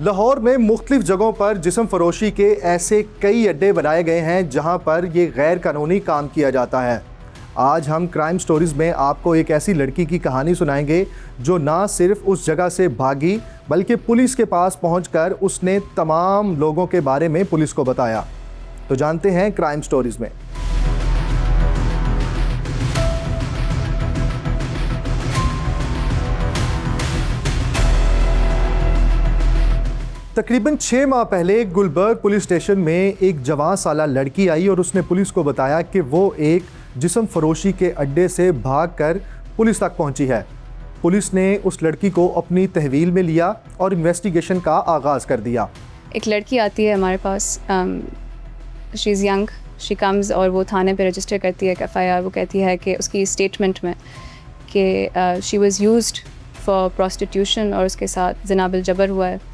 लाहौर में मुख्तलिफ जगहों पर जिस्म फरोशी के ऐसे कई अड्डे बनाए गए हैं जहां पर ये गैर कानूनी काम किया जाता है। आज हम क्राइम स्टोरीज़ में आपको एक ऐसी लड़की की कहानी सुनाएंगे जो ना सिर्फ उस जगह से भागी बल्कि पुलिस के पास पहुंचकर उसने तमाम लोगों के बारे में पुलिस को बताया। तो जानते हैं क्राइम स्टोरीज़ में। तकरीबन 6 माह पहले गुलबर्ग पुलिस स्टेशन में एक जवान साला लड़की आई और उसने पुलिस को बताया कि वो एक जिस्म फरोशी के अड्डे से भागकर पुलिस तक पहुंची है। पुलिस ने उस लड़की को अपनी तहवील में लिया और इन्वेस्टिगेशन का आगाज़ कर दिया। एक लड़की आती है हमारे पास, she is young, she comes और वो थाने पे रजिस्टर करती है FIR। वो कहती है कि उसकी स्टेटमेंट में कि she was used for prostitution और उसके साथ ज़िना बिल जबर हुआ है।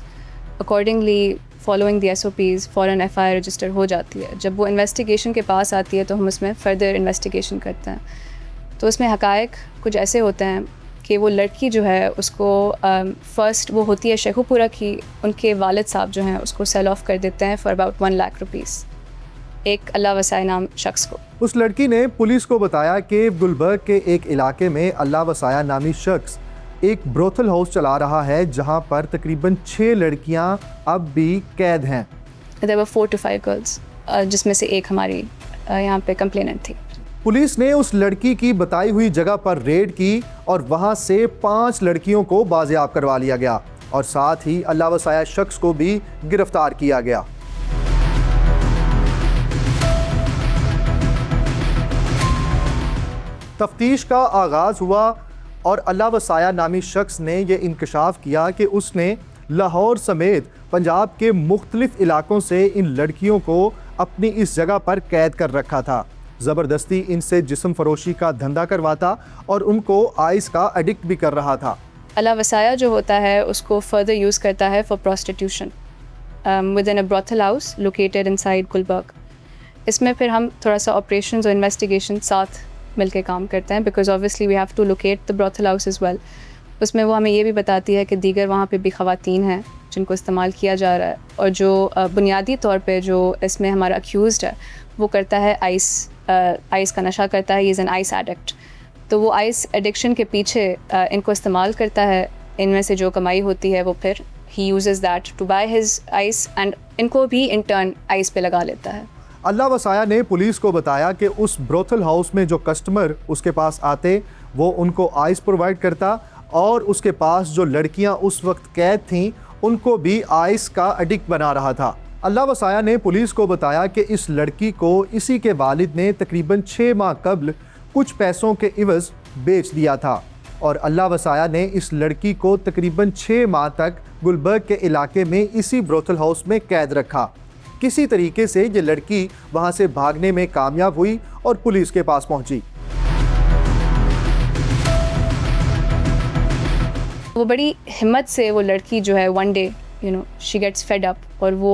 अकॉर्डिंगली फॉलोइंग द SOPs फ़ौरन FIR रजिस्टर हो जाती है। जब वो इन्वेस्टिगेशन के पास आती है तो हम उसमें फ़र्दर इन्वेस्टिगेशन करते हैं। तो उसमें हक़ाइक़ कुछ ऐसे होते हैं कि वो लड़की जो है उसको फ़र्स्ट वो होती है शेखुपुरा की, उनके वालिद साहब जो हैं उसको सेल ऑफ़ कर देते हैं फॉर अबाउट 1 लाख रुपीज़ एक अल्लाह वसाए नाम शख्स को। उस लड़की ने पुलिस को बताया कि गुलबर्ग के एक इलाके में अल्लाह वसाया नामी शख्स एक ब्रोथल हाउस चला रहा है जहां पर तकरीबन 6 लड़कियां अब भी कैद हैं। There were 4 to 5 गर्ल्स, जिसमें से एक हमारी यहाँ पे कंप्लेनेंट थी। पुलिस ने उस लड़की की बताई हुई जगह पर रेड की और वहां से 5 लड़कियों को बाजियाब करवा लिया गया और साथ ही अल्लाह वसाया शख्स को भी गिरफ्तार किया गया। तफ्तीश का आगाज़ हुआ और अल्लाह वसाया नामी शख्स ने यह इंकशाफ किया कि उसने लाहौर समेत पंजाब के मुख्तलिफ इलाकों से इन लड़कियों को अपनी इस जगह पर कैद कर रखा था। ज़बरदस्ती इनसे जिस्म फरोशी का धंधा करवाता और उनको आइस का एडिक्ट भी कर रहा था। अल्लाह वसाया जो होता है उसको फर्दर यूज़ करता है for prostitution within a brothel house located inside Gulberg. इसमें फिर हम थोड़ा सा ऑपरेशंस और इन्वेस्टिगेशन साथ मिलके काम करते हैं, because obviously we have to locate the brothel house as well. उसमें वो हमें ये भी बताती है कि दीगर वहाँ पे भी ख़वातीन हैं जिनको इस्तेमाल किया जा रहा है और जो बुनियादी तौर पे जो इसमें हमारा अक्यूज़ड है वो करता है आइस का नशा करता है। He is an ice addict. तो वो आइस एडिक्शन के पीछे इनको इस्तेमाल करता है। इनमें से जो कमाई होती है वो फिर ही uses that to buy his eyes and इनको भी इन टर्न आइस पे लगा लेता है। अल्लाह वसाया ने पुलिस को बताया कि उस ब्रोथल हाउस में जो कस्टमर उसके पास आते वो उनको आइस प्रोवाइड करता और उसके पास जो लड़कियां उस वक्त कैद थीं उनको भी आइस का एडिक्ट बना रहा था। अल्लाह वसाया ने पुलिस को बताया कि इस लड़की को इसी के वालिद ने तकरीबन 6 माह कबल कुछ पैसों के इवज़ बेच दिया था और अल्लाह वसाया ने इस लड़की को तकरीबन 6 माह तक गुलबर्ग के इलाके में इसी ब्रोथल हाउस में कैद रखा। किसी तरीके से ये लड़की वहां से भागने में कामयाब हुई और पुलिस के पास पहुंची। वो बड़ी हिम्मत से वो लड़की जो है one day she gets fed up और वो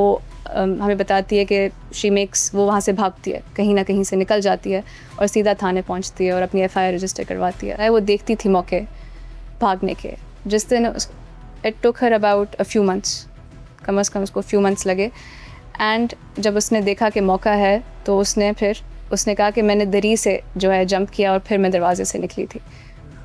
हमें बताती है कि शी मेक्स वो वहाँ से भागती है, कहीं ना कहीं से निकल जाती है और सीधा थाने पहुँचती है और अपनी FIR रजिस्टर करवाती है। वो देखती थी मौके भागने के। जिस दिन it took her about a few months, कम अज़ कम उसको फ्यू मंथ्स लगे। एंड जब उसने देखा कि मौका है तो उसने कहा कि मैंने दरी से जो है जंप किया और फिर मैं दरवाजे से निकली थी।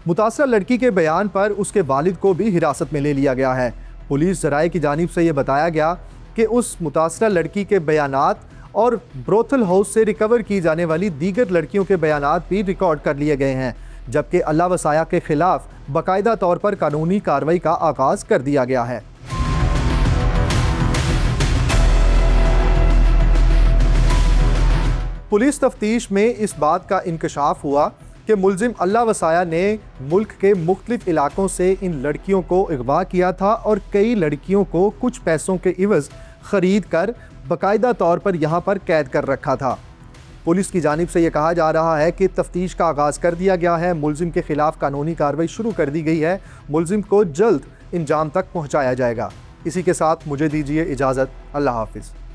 मुतासरा लड़की के बयान पर उसके वालिद को भी हिरासत में ले लिया गया है। पुलिस ज़राए की जानिब से ये बताया गया कि उस मुतासरा लड़की के बयानात और ब्रोथल हाउस से रिकवर की जाने वाली दीगर लड़कियों के बयानात भी रिकॉर्ड कर लिए गए हैं, जबकि अल्लाह वसाया के ख़िलाफ़ बाकायदा तौर पर कानूनी कार्रवाई का आगाज़ कर दिया गया है। पुलिस तफ्तीश में इस बात का इंकशाफ हुआ कि मुलजिम अल्लाह वसाया ने मुल्क के मुख्तलिफ इलाकों से इन लड़कियों को अगवा किया था और कई लड़कियों को कुछ पैसों के इवज़ ख़रीद कर बाकायदा तौर पर यहाँ पर कैद कर रखा था। पुलिस की जानिब से ये कहा जा रहा है कि तफ्तीश का आगाज़ कर दिया गया है, मुलजिम के ख़िलाफ़ कानूनी कार्रवाई शुरू कर दी गई है, मुलजिम को जल्द इंजाम तक पहुँचाया जाएगा। इसी के साथ मुझे दीजिए इजाज़त। अल्लाह हाफ़िज़।